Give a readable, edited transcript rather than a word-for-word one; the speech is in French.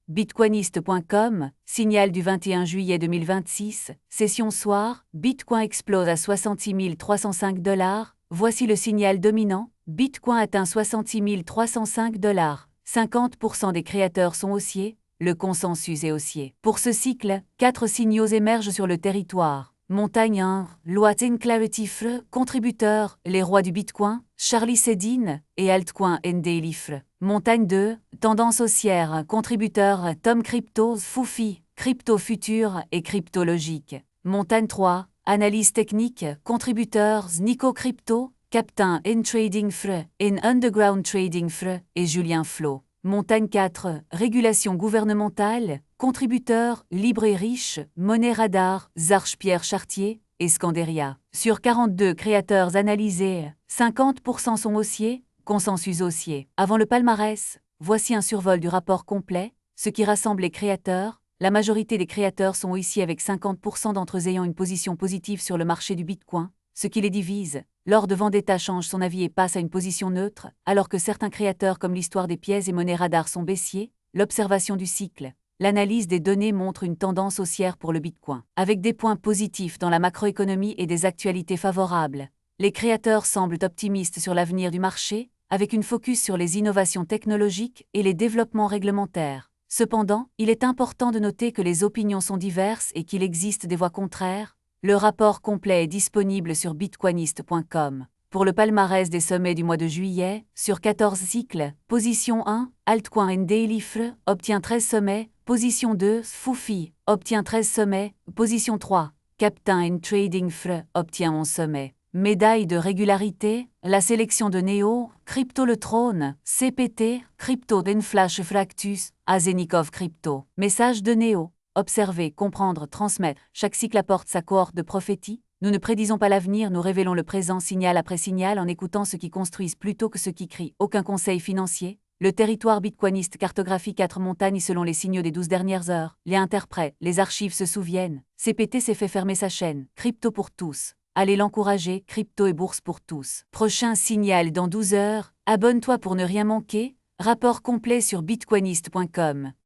Bitcoiniste.com, signal du 21 juillet 2026, session soir, Bitcoin explose à 66 305 $. Voici le signal dominant, Bitcoin atteint 66 305 $. 50% des créateurs sont haussiers, le consensus est haussier. Pour ce cycle, 4 signaux émergent sur le territoire. Montagne 1, Loatin Clarity Fr, contributeur, les rois du Bitcoin, Charlie Sedin, et Altcoin ND Fr. Montagne 2, tendance haussière, contributeur, Tom Crypto, Foufi, Crypto Futur et Crypto Logique. Montagne 3, analyse technique, contributeur, Nico Crypto, Captain in Trading Fr, in Underground Trading Fr, et Julien Flo. Montagne 4, régulation gouvernementale, contributeurs, Libre et Riche, Monnaie Radar, Zarch Pierre Chartier et Scanderia. Sur 42 créateurs analysés, 50% sont haussiers, consensus haussier. Avant le palmarès, voici un survol du rapport complet, ce qui rassemble les créateurs. La majorité des créateurs sont haussiers avec 50% d'entre eux ayant une position positive sur le marché du Bitcoin, ce qui les divise. Lord Vendetta change son avis et passe à une position neutre, alors que certains créateurs comme l'histoire des pièces et Monnaie Radar sont baissiers. L'observation du cycle. L'analyse des données montre une tendance haussière pour le Bitcoin. Avec des points positifs dans la macroéconomie et des actualités favorables, les créateurs semblent optimistes sur l'avenir du marché, avec une focus sur les innovations technologiques et les développements réglementaires. Cependant, il est important de noter que les opinions sont diverses et qu'il existe des voix contraires. Le rapport complet est disponible sur bitcoiniste.com. Pour le palmarès des sommets du mois de juillet, sur 14 cycles, position 1, Altcoin Daily Fr, obtient 13 sommets, position 2, Foufi, obtient 13 sommets, position 3, Captain in Trading Fr, obtient 11 sommets. Médaille de régularité, la sélection de Neo, Crypto le Trône, CPT, Crypto d'Enflash Fractus, Azenikov Crypto. Message de Neo. Observer, comprendre, transmettre. Chaque cycle apporte sa cohorte de prophétie. Nous ne prédisons pas l'avenir, nous révélons le présent signal après signal en écoutant ceux qui construisent plutôt que ceux qui crient. Aucun conseil financier. Le territoire bitcoiniste cartographie 4 montagnes selon les signaux des 12 dernières heures. Les interprètes, les archives se souviennent. CPT s'est fait fermer sa chaîne. Crypto pour tous. Allez l'encourager, crypto et bourse pour tous. Prochain signal dans 12 heures. Abonne-toi pour ne rien manquer. Rapport complet sur bitcoiniste.com.